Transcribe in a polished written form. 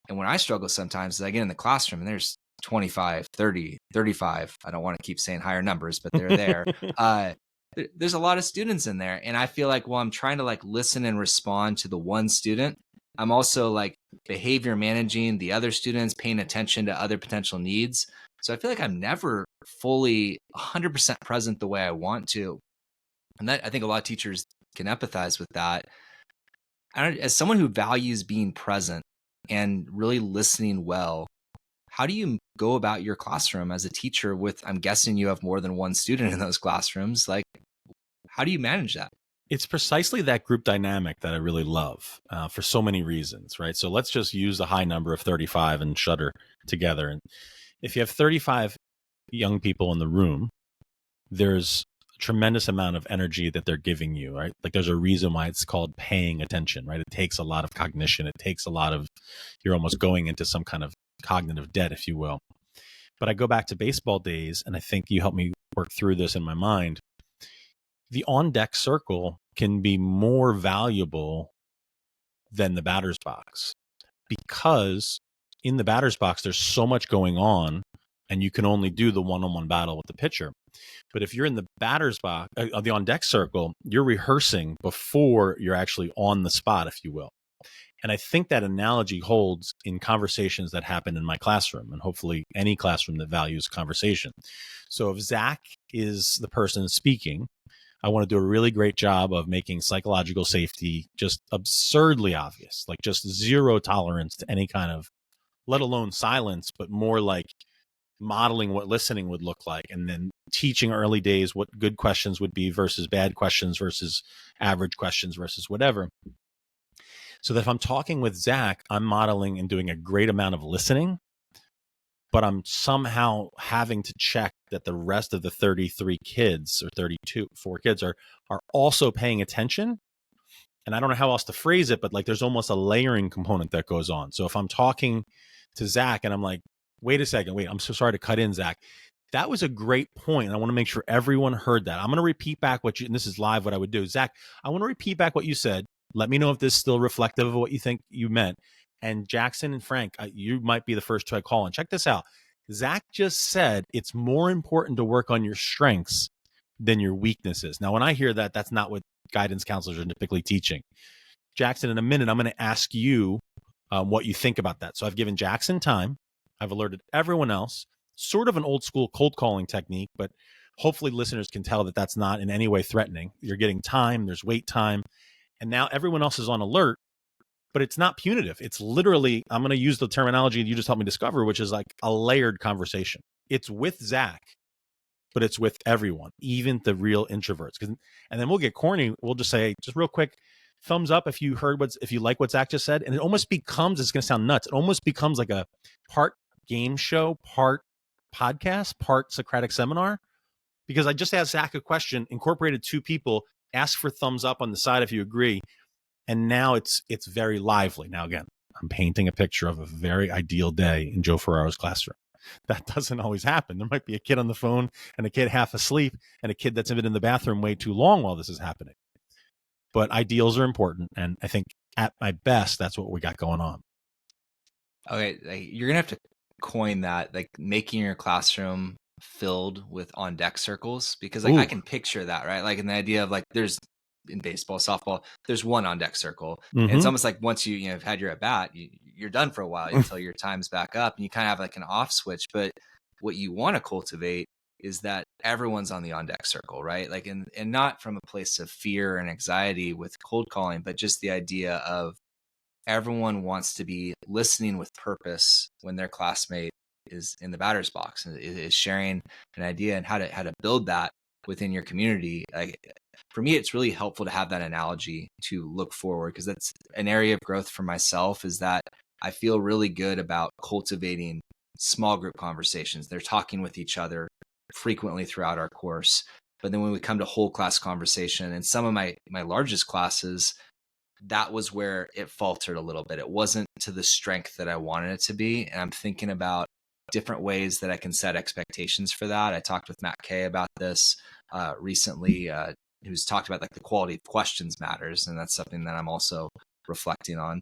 And when I struggle sometimes is I get in the classroom and there's 25, 30, 35. I don't want to keep saying higher numbers, but they're there. There's a lot of students in there. And I feel like while I'm trying to like listen and respond to the one student, I'm also like behavior managing the other students, paying attention to other potential needs. So I feel like I'm never fully 100% present the way I want to. And that I think a lot of teachers can empathize with that. As someone who values being present and really listening well, how do you go about your classroom as a teacher with, I'm guessing you have more than one student in those classrooms. Like, how do you manage that? It's precisely that group dynamic that I really love for so many reasons, right? So let's just use the high number of 35 and shudder together. And if you have 35 young people in the room, there's a tremendous amount of energy that they're giving you, right? Like there's a reason why it's called paying attention, right? It takes a lot of cognition. It takes a lot of, you're almost going into some kind of cognitive debt, if you will. But I go back to baseball days, and I think you helped me work through this in my mind. The on-deck circle can be more valuable than the batter's box, because in the batter's box, there's so much going on, and you can only do the one-on-one battle with the pitcher. But if you're in the batter's box, the on-deck circle, you're rehearsing before you're actually on the spot, if you will. And I think that analogy holds in conversations that happen in my classroom, and hopefully any classroom that values conversation. So if Zach is the person speaking, I want to do a really great job of making psychological safety just absurdly obvious, like just zero tolerance to any kind of, let alone silence, but more like modeling what listening would look like, and then teaching early days what good questions would be versus bad questions versus average questions versus whatever. So that if I'm talking with Zach, I'm modeling and doing a great amount of listening, but I'm somehow having to check that the rest of the 33 kids or 4 kids are also paying attention. And I don't know how else to phrase it, but like there's almost a layering component that goes on. So if I'm talking to Zach and I'm like, wait a second, I'm so sorry to cut in, Zach. That was a great point. I want to make sure everyone heard that. I'm going to repeat back what you, and this is live, what I would do. Zach, I want to repeat back what you said. Let me know if this is still reflective of what you think you meant. And Jackson and Frank, you might be the first to call. And check this out. Zach just said it's more important to work on your strengths than your weaknesses. Now, when I hear that, that's not what guidance counselors are typically teaching. Jackson, in a minute, I'm going to ask you what you think about that. So I've given Jackson time. I've alerted everyone else. Sort of an old school cold calling technique, but hopefully listeners can tell that that's not in any way threatening. You're getting time. There's wait time. And now everyone else is on alert, but it's not punitive. It's literally, I'm going to use the terminology you just helped me discover, which is like a layered conversation. It's with Zach, but it's with everyone, even the real introverts. And then we'll get corny. We'll just say, just real quick, thumbs up if you like what Zach just said. And it almost becomes, it's going to sound nuts. It almost becomes like a part game show, part podcast, part Socratic seminar, because I just asked Zach a question, incorporated 2 people, ask for thumbs up on the side if you agree. And now it's very lively. Now, again, I'm painting a picture of a very ideal day in Joe Ferraro's classroom. That doesn't always happen. There might be a kid on the phone and a kid half asleep and a kid that's been in the bathroom way too long while this is happening. But ideals are important. And I think at my best, that's what we got going on. Okay. You're going to have to coin that, like making your classroom filled with on deck circles, because like I can picture that, right? Like in the idea of like there's in baseball, softball, there's one on deck circle. And it's almost like once you have had your at bat, you're done for a while until your time's back up, and you kind of have like an off switch. But what you want to cultivate is that everyone's on the on deck circle, right? Like, and not from a place of fear and anxiety with cold calling, but just the idea of everyone wants to be listening with purpose when their classmate is in the batter's box and is sharing an idea, and how to build that within your community. Like, for me, it's really helpful to have that analogy to look forward, because that's an area of growth for myself, is that I feel really good about cultivating small group conversations. They're talking with each other frequently throughout our course. But then when we come to whole class conversation, and some of my largest classes, that was where it faltered a little bit. It wasn't to the strength that I wanted it to be. And I'm thinking about different ways that I can set expectations for that. I talked with Matt Kay about this recently, who's talked about like the quality of questions matters. And that's something that I'm also reflecting on.